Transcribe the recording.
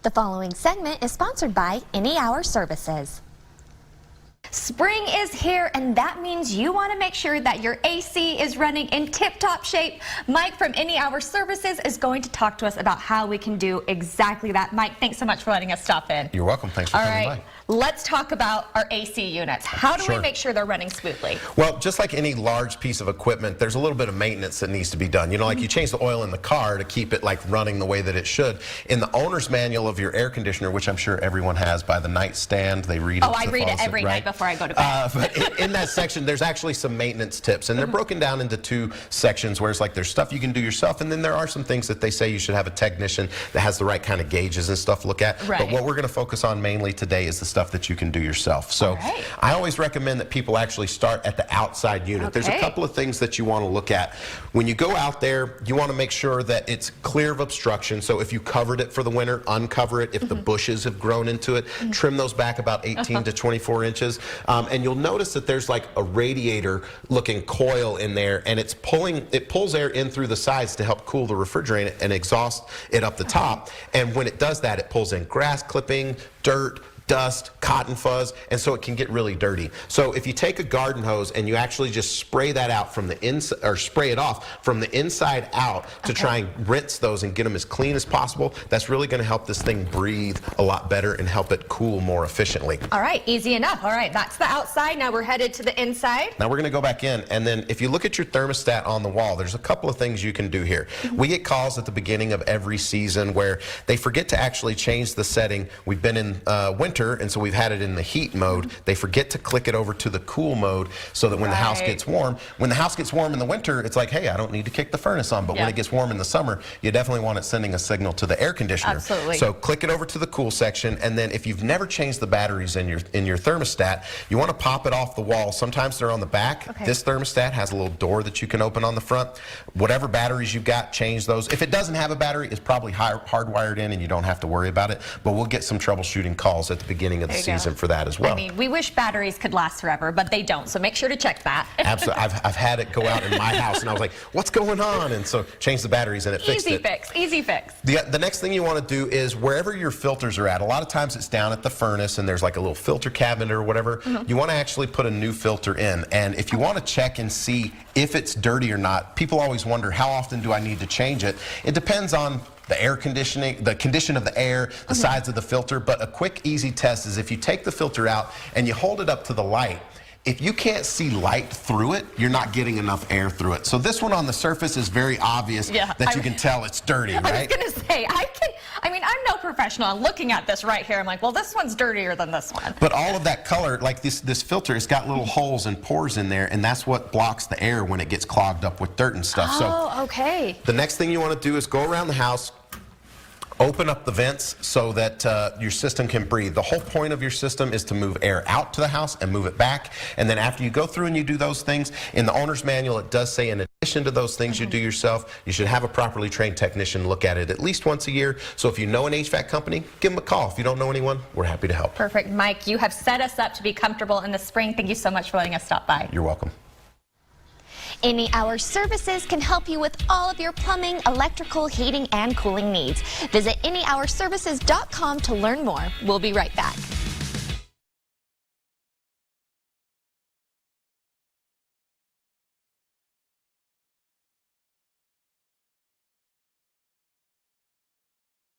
The following segment is sponsored by Any Hour Services. Spring is here, and that means you want to make sure that your AC is running in tip-top shape. Mike from Any Hour Services is going to talk to us about how we can do exactly that. Mike, thanks so much for letting us stop in. You're welcome. Thanks for coming by. Let's talk about our AC units. How do we make sure they're running smoothly? Well, just like any large piece of equipment, there's a little bit of maintenance that needs to be done. You know, like you change the oil in the car to keep it like running the way that it should. In the owner's manual of your air conditioner, which I'm sure everyone has by the nightstand, they read it. Oh, I read it every night before I go to bed. But in that section, there's actually some maintenance tips, and they're broken down into two sections, where it's like there's stuff you can do yourself, and then there are some things that they say you should have a technician that has the right kind of gauges and stuff to look at. But what we're going to focus on mainly today is the stuff that you can do yourself. So I always recommend that people actually start at the outside unit. There's a couple of things that you want to look at. When you go out there, you want to make sure that it's clear of obstruction. So if you covered it for the winter, uncover it. If the bushes have grown into it, trim those back about 18 to 24 inches. And you'll notice that there's like a radiator looking coil in there, and it pulls air in through the sides to help cool the refrigerant and exhaust it up the top. And when it does that, it pulls in grass clipping, dirt, dust, cotton fuzz, and so it can get really dirty. So if you take a garden hose and you actually just spray that out from the inside, or spray it off from the inside out to try and rinse those and get them as clean as possible, that's really going to help this thing breathe a lot better and help it cool more efficiently. All right, easy enough. All right, that's the outside. Now we're headed to the inside. Now we're going to go back in, and then if you look at your thermostat on the wall, there's a couple of things you can do here. We get calls at the beginning of every season where they forget to actually change the setting. We've been in winter, and so we've had it in the heat mode. They forget to click it over to the cool mode so that when the house gets warm, in the winter, it's like, hey, I don't need to kick the furnace on. But when it gets warm in the summer, you definitely want it sending a signal to the air conditioner. Absolutely. So click it over to the cool section, and then if you've never changed the batteries in your thermostat, you want to pop it off the wall. Sometimes they're on the back. This thermostat has a little door that you can open on the front. Whatever batteries you've got, change those. If it doesn't have a battery, it's probably hardwired in, and you don't have to worry about it. But we'll get some troubleshooting calls at the beginning of the season for that as well. I mean, we wish batteries could last forever, but they don't, so make sure to check that. Absolutely. I've had it go out in my house, and I was like, what's going on? And so change the batteries, and it fixed it. Easy fix. The next thing you want to do is wherever your filters are at, a lot of times it's down at the furnace, and there's like a little filter cabinet or whatever. You want to actually put a new filter in, and if you want to check and see if it's dirty or not, people always wonder, how often do I need to change it? It depends on the air conditioning, the condition of the air, the size of the filter, but a quick, easy test is if you take the filter out and you hold it up to the light, if you can't see light through it, you're not getting enough air through it. So this one on the surface is very obvious that you can tell it's dirty, right? I was going to say, I mean, I'm no professional. I'm looking at this right here. I'm like, well, this one's dirtier than this one. But all of that color, like this filter, it's got little holes and pores in there, and that's what blocks the air when it gets clogged up with dirt and stuff. Oh, okay. The next thing you want to do is go around the house, open up the vents so that your system can breathe. The whole point of your system is to move air out to the house and move it back. And then after you go through and you do those things, in the owner's manual, it does say in addition to those things you do yourself, you should have a properly trained technician look at it at least once a year. So if you know an HVAC company, give them a call. If you don't know anyone, we're happy to help. Perfect. Mike, you have set us up to be comfortable in the spring. Thank you so much for letting us stop by. You're welcome. Any Hour Services can help you with all of your plumbing, electrical, heating, and cooling needs. Visit anyhourservices.com to learn more. We'll be right back.